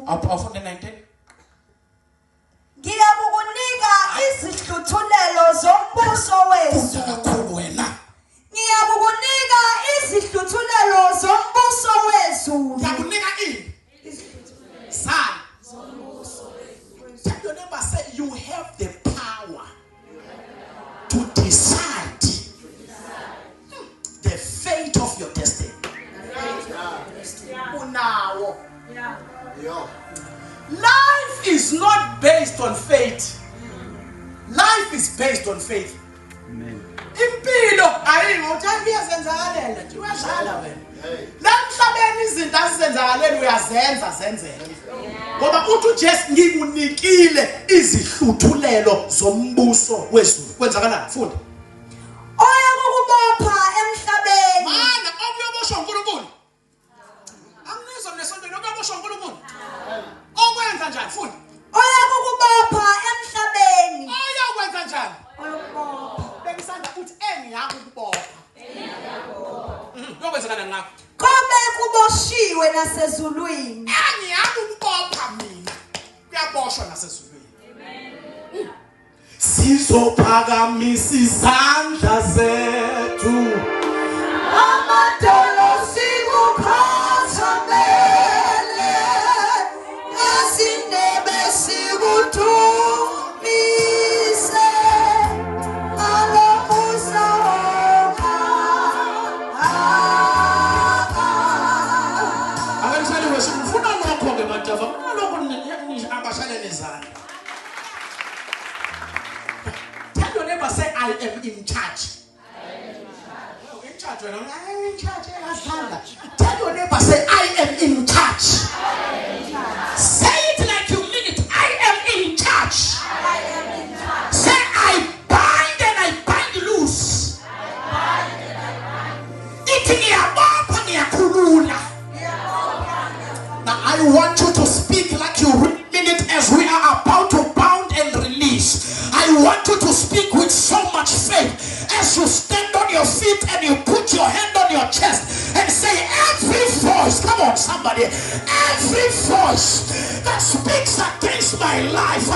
Awufunda 19. Ngiyakukunika izihluthulelo zombuso wezulu. Kakhulu wena. Ngiyakukunika izihluthulelo zombuso wezulu. Ngiyakunika ini? Son. Zombuso wezulu. Tell your neighbor, say you have the power to decide the fate of your destiny. Unawo. Life is not based on fate. Life is based on faith. Amen. Impilo ayingokuthi kuyazenzakalela nje uyadlala wena. Lamhlabeni izinto azizenzakaleni uyazenza zenzeke. Ngoba uthi uJesu ngikunikile izihluthulelo zombuso wezulu. Kwenzakalani? Funda. Oya ukubopha emhlabeni. Mana okuyoboshwa uNkulunkulu. Angizwa nesonto nokuboshwa uNkulunkulu. Okwenza njani? Funda. Oya ukubopha emhlabeni. Oya ukwenza njani? Oyokubopha. Bekisanda uthi engiyakho ukubopha. Yokwenzakala ngakho. Kobe kuboshiwe nasezulwini. Engiyakho ukubopha mina. Kuyaboshwa nasezulwini. Amen. Sizophakamisa izandla zethu. Amadolo sikukhathamele. Nesindebe sikudumise. Alomusa wonke. Akangisaliwe sikufuna lokho ke madava. Ufuna lokho abashane nezandla. Tell your neighbor, say I am in charge. I am in charge. Tell your neighbor, say I am in charge. Say it like you mean it. I am in charge. Say I bind and I bind loose. Now I want you to speak like you mean it as we are about to bound and release. I want you to speak with so much faith as you stand on your feet and you put your hand on your chest and say every voice, come on somebody, every voice that speaks against my life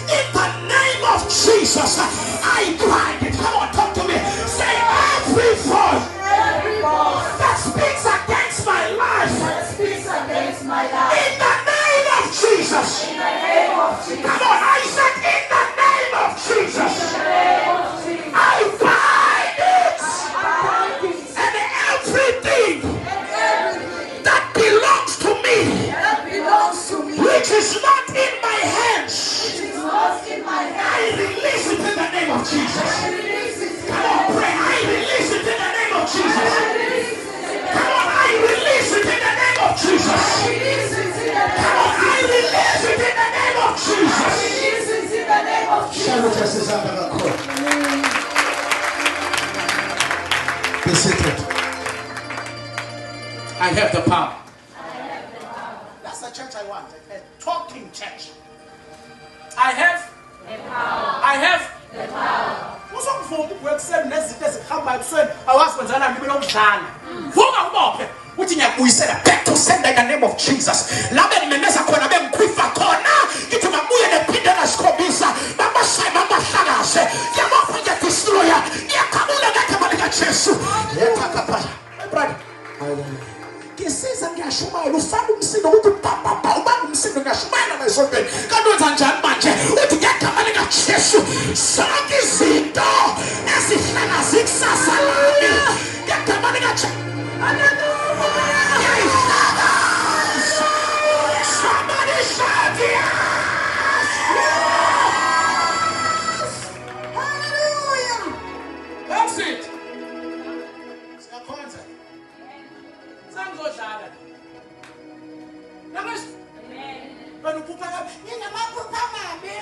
in the name of Jesus, I bind it. Come on, talk to me. Say every voice that speaks against my life in the name of Jesus. Come on, I said in the name of Jesus. I bind it. And everything that belongs to me, which is not in my hands, I release it in the name of Jesus. Come on, pray. I release it in the name of Jesus. Come on, I release it in the name of Jesus. Come on, I release it in the name of Jesus. Be seated. I have the power. That's the church I want. A talking church. I have the power. I have the power. Uzokuvuma ukuwexeni nezinto ezihamba ebusweni awazikwenzana ngibe lokudlala. Vuka ubophe uthi ngiyakubuyisela back to sender in the name of Jesus. Labe nimemeza khona bengikhwifa khona ngithi mabuye nephindela sikhombisa babashaye babahlakaze ngiyabopha nje destroyer ngiyakhabula ngegama lika Jesu. Yethakapha. Brother. Ngisiza ngiyashumayela ufaka umsindo ukuthi baba ubanga umsindo ngiyashumayela nayisontweni kanti wenza njani manje uthi ngegama lika Jesu sonke izinto ezihlala zikusasa lami ngegama lika Jesu. Somebody shout yes! Hallelujah! That's it. Siyakhonza. Sangizodlala. Namaste. Amen. Banukupha nginamaphupha mabi.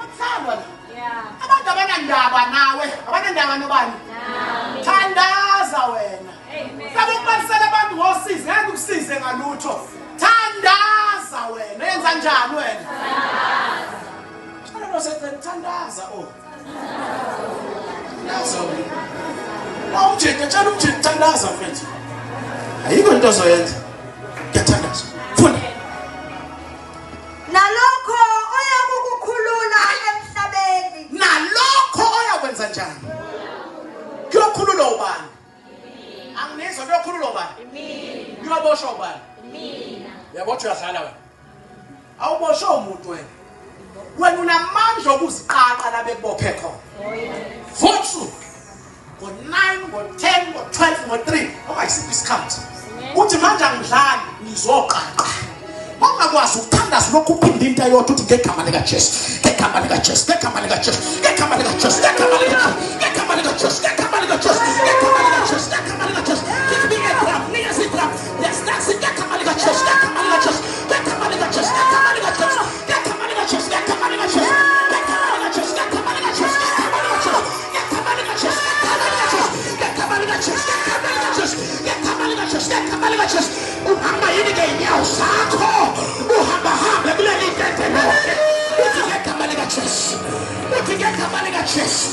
Akufana. Yeah. Abantu abanandaba nawe, abanandaba nobani? Nawe. Thandaza wena. Amen. Sabe ukubalisela abantu ngosize, ngeke ukusize ngalutho. Thandaza wena. Yenza njani wena? Thandaza. Chala lo sethi thandaza oh. Thandaza wena. Awujike chala umjike thandaza mfethu. Ayikho into ozoyenza. Ngiyathandaza. Funa. uyokhulula ubani? Angizwa uyokhulula ubani? Mina. Uyoboshwa ubani? Mina. Yabo uyadlala wena. Awuboshwa umuntu wena. Wena unamandla okuziqaqa la bekubophe khona. Futhi ngo-9 ngo-10 ngo-12 ngo-3 okayisiphi isikhathi. Uthi manje angidlali ngizoqaqa. Ungakwazi ukuthandaza lokhu uphinde into eyodwa uthi ngegama lika Jesu, ngegama lika Jesu, ngegama lika Jesu, ngegama lika Jesu, ngegama lika Jesu, ngegama lika Jesu, ngegama lika Jesu, ngegama lika Jesu, ngegama lika Jesu. Give me a drum, me as a drum. Let's dance in ngegama lika Jesu, ngegama lika Jesu, ngegama lika Jesu, ngegama lika Jesu, ngegama lika Jesu, ngegama lika Jesu, ngegama lika Jesu, ngegama lika Jesu, ngegama lika Jesu, ngegama lika Jesu, ngegama lika Jesu, ngegama lika Jesu, ngegama lika Jesu, ngegama lika Jesu. Uhamba yini ngeenyawo zakho? Uhamba kule litete lonke. Uthi ngegama lika Jesu. Uthi ngegama lika Jesu.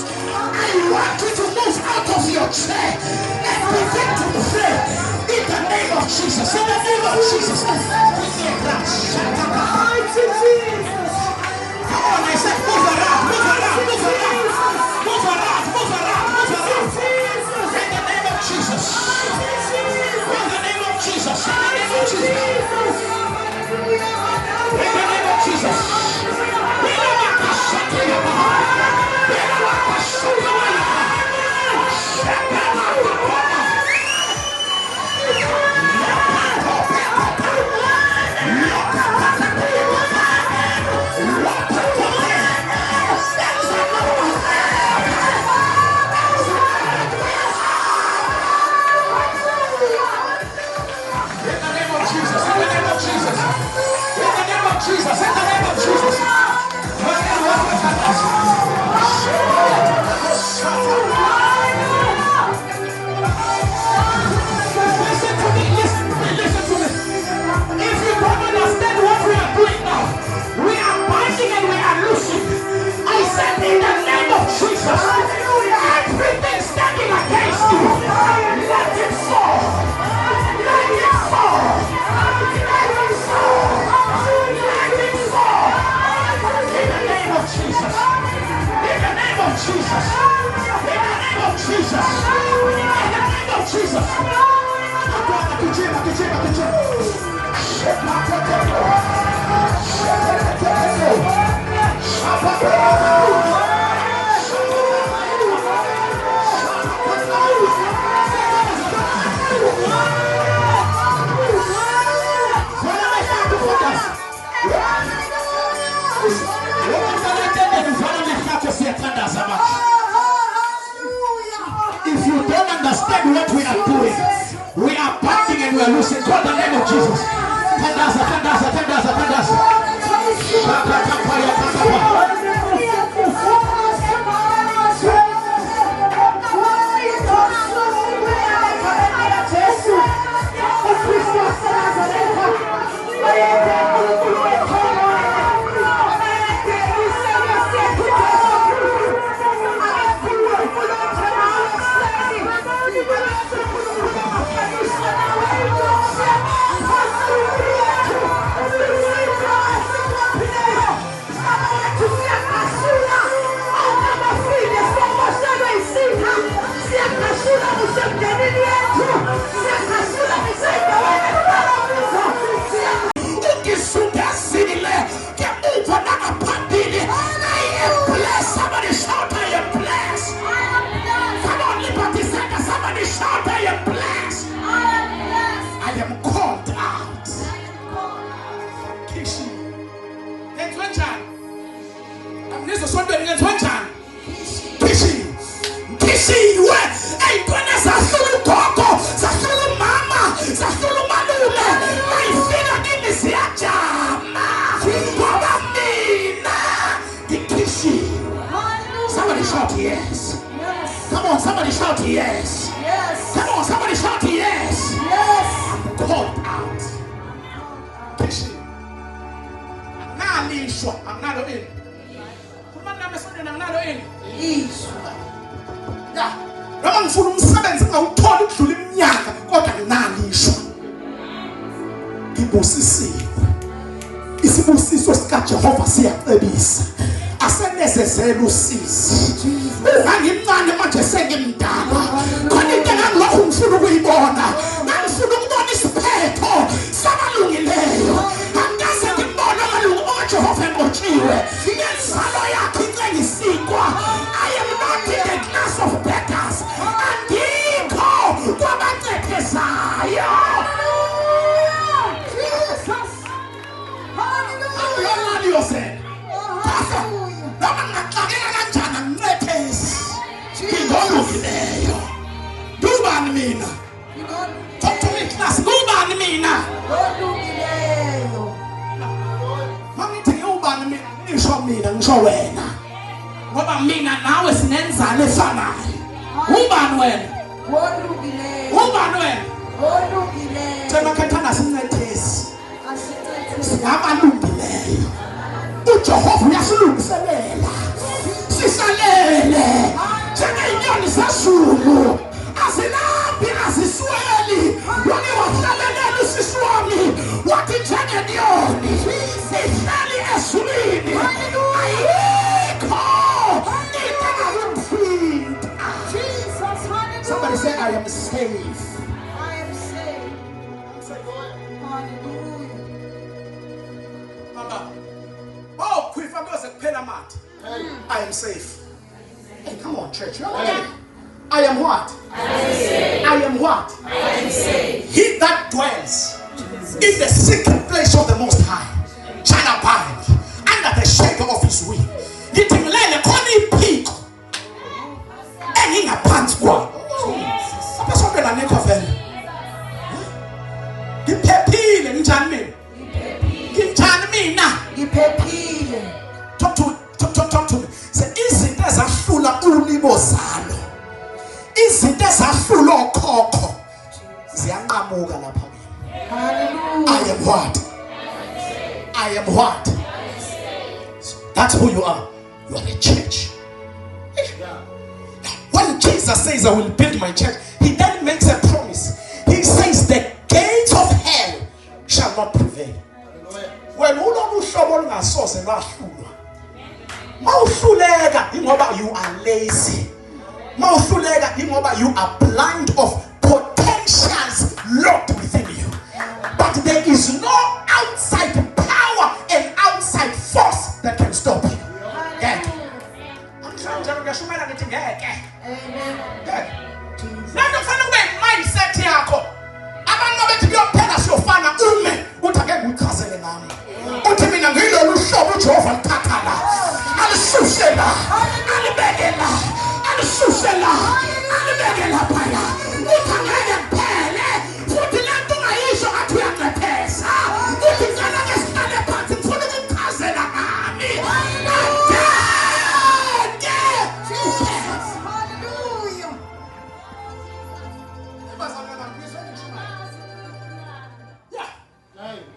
I want you to move out of your chair and begin to pray in the name of Jesus. In the name of Jesus. Come on, I said move around, move around, move around, move around, move around, move around. In the name of Jesus. In the name of Jesus. In the name of Jesus. In the name of Jesus. If you don't understand what we are doing, we are partying and we are losing. God, the name of Jesus. Tandaza, tandaza, tandaza, tandaza. Somebody shout yes. Come on, somebody shout yes. Yes. Come on, somebody shout yes. Yes. I'm called out. Kishi. Nalishwa. I'm not in. Kumanda mesonye na ngalo in. Ishwa. Ya. Noma ngifuna umsebenzi ngawuthola ukudlula iminyaka kodwa nginalishwa. Ngibusisiwe. Isibusiso sika Jehova siyacebisa. Asenezezela usizi. Ungangimncane manje sengimdala. wena ngoba mina nawe sinenzalo efanayo. Ubani wena? Ubani wena? Thema khathana sincethesi. Singabalungileyo. uJehova uyasilungiselela. Sisalele njengeinyoni zezulu. Azilambi azisweli. Wake wahlabelela usisi wami wathi njengenyoni ihleli ezulwini. Ayikho into engakuthinta. Somebody say, I am safe. I am safe. Hallelujah. Mama. Oh, quifa goes a penamat. I am safe. Hey, come on, church. I am what? I am safe. I am what? I am safe. He that dwells in the secret place of the Most High shall abide under the shadow of His wing. Ngithimlele khona iphiko engingaphansi kwayo. Abasondela nekho vele. Ngiphephile njani mina? Ngithani mina? Ngiphephile. Talk to me. Say izinto ezahlula ulibo zalo. Izinto ezahlula okhokho ziyanqamuka lapha kimi. Hallelujah. I am what? I am what? That's who you are. You are the church. When Jesus says, I will build my church, He then makes a promise. He says, the gates of hell shall not prevail. When you are lazy, you are blind of potentials locked within you. But there is no outside power and outside force that can stop you. Yeah. I'm trying to get something. Amen. Not the fun away mindset yako. Abantu betiyopela siyofana ume uthake ukhaze nami. Uthi mina ngilo luhlobo uJehova mthathala. Alisusela. Alibekela. Alisusela. Alibekela phaya. Uthangeke kuphele. Futhi lento ungayisho ngathi uyanqephesa. Uthi ngana ke sihlale phansi ngifuna ukukhazela ngami. Hallelujah.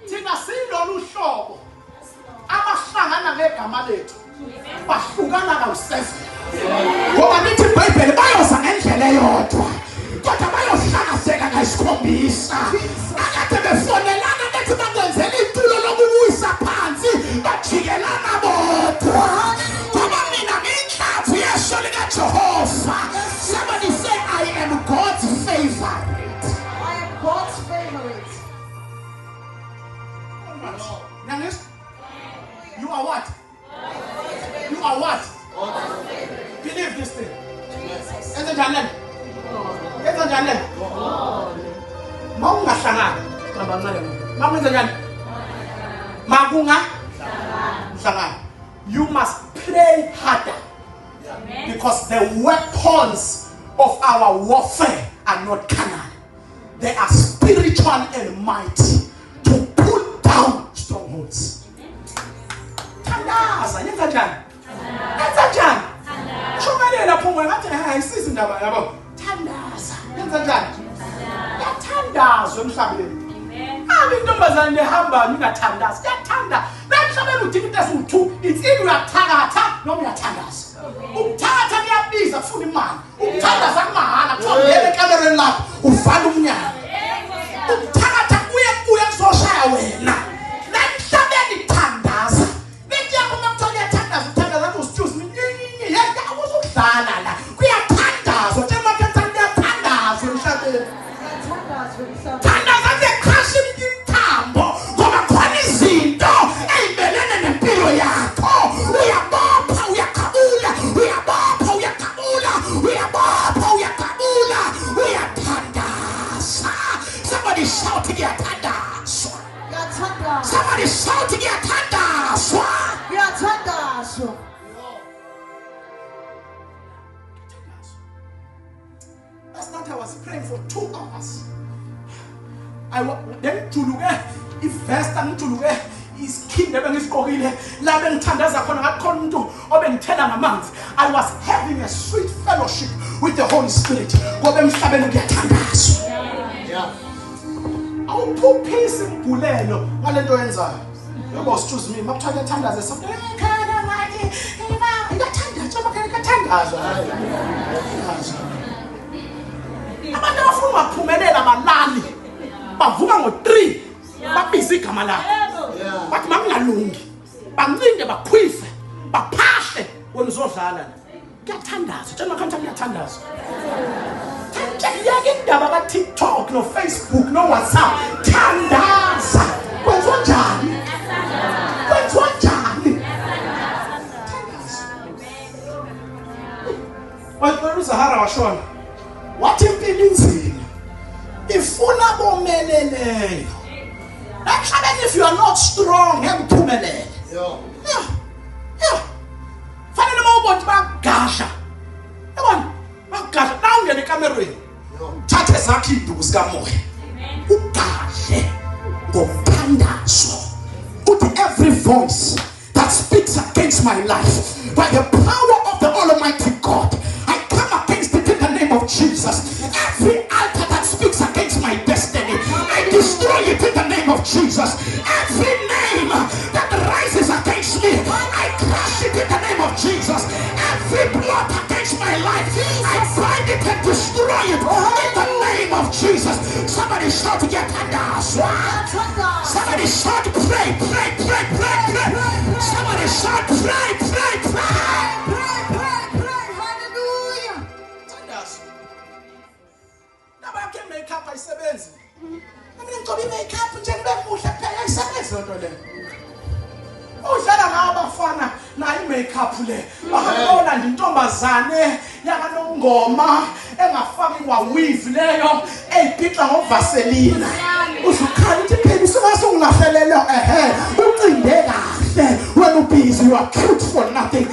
Thina silolu hlobo abahlangana ngegama lethu bahlukana kawu7 ngoba nithi iBhayibheli bayoza ngendlela eyodwa kodwa bayohlangazeka ngayisikhombisa akade befonelana bethi bakwenzela itulo lokuwisa phansi bajikelana bodwa ngoba mina ngiyinhlamvu yesho likaJehova. Somebody say, I am God's favorite. I am God's favorite. You are what? You are what? Believe this thing. Enter Janet. Enter Janet. Maunga Shanga. Maunga Janet. Magunga Shanga. You must play harder. Because the weapons of our warfare are not carnal. They are spiritual and mighty to pull down strongholds. Tandaza, yenza njani? Yenza njani? Shumalela phumwe ngathi hayisisi indaba yabo. Tandaza, yenza njani? Yathandazwa emhlabeni. Ami intombazane ehamba ningathandazi. Yathanda. Namhlabeni uthi into esu2, it's either uyathakatha noma uyathandaza. Ukuthatha kuyabiza kufuna imali. Ukuthandaza kumahala kuthiwa ngeke ekamereni lapho uvala umnyango. Ukuthatha kuye kuzoshaya wena. Namhlabeni thandaza. Nithi yakho makuthola uyathandaza uthandaza usijuice nini yena akuzudlala la. Kuyathandazwa nje makhetha kuyathandazwa emhlabeni. Thandaza nje crush imthambo ngoba khona izinto ezimelene nempilo yakho. Uyabopha uyakhabula, uyabopha uyakhabula, uyabopha uyakhabula, uyathandaza. Somebody shouting yathandazwa. Somebody shouting yathandazwa. Yathandazwa. Last night I was praying for 2 hours. Then Juluge, if Vesta Juluge, isikhindi ebengisiqokile la bengithandaza khona ngakhona umuntu obengithela ngamanzi. I was having a sweet fellowship with the Holy Spirit. Ngoba emhlabeni kuyathandazwa. Awuphuphisi imbulelo ngalento yenzayo. Yebo excuse me, makuthiwa kuyathandaza something. Ekhaya ngathi ngiyathandaza bakathandaza. Abantu abafuna ukuphumelela abalali. Bavuka ngo3 babiza igama lakho. Bathi makungalungi. Bancinde bakhwise, baphashe wena uzodlala. Kuyathandaza, tshela makhanti kuyathandaza. Yake indaba ka TikTok no Facebook no WhatsApp. Thandaza. Kwenziwa njani? Kwenziwa njani? Thandaza. Wayibona Zahara washona. Wathi impilo inzima. Ifuna bomeleleyo. Actually, if you are not strong, ngekuphumelela. Yeah. Fanele mawubona bagasha. Yabona? Bagasha la ungena ekamerweni. Thathe zakhe induku sikamoya. Ugashe ngokuthandazo. Put every voice that speaks against my life by the power of the Almighty God. I come against it in the name of Jesus. Every altar that speaks against my destiny, I destroy it in the name of Jesus. Every name that rises against me, I crush it in the name of Jesus. Every plot against my life, I find it and destroy it in the name of Jesus. Somebody shout to get Somebody shout pray. Somebody shout pray. Hallelujah. Nabake makeup ayisebenzi. Mina ngcoba makeup nje ngibe muhle phela ayisebenzi lonto le. Udlala ngabafana nayo makeup le. Bahamba nje intombazane yakanongoma engafaki wa weave leyo eyibhixha ngovaselina. Uzukhala ukuthi phela usungasungilahlelelo ucinde kahle wena ubhizi you are cute for nothing.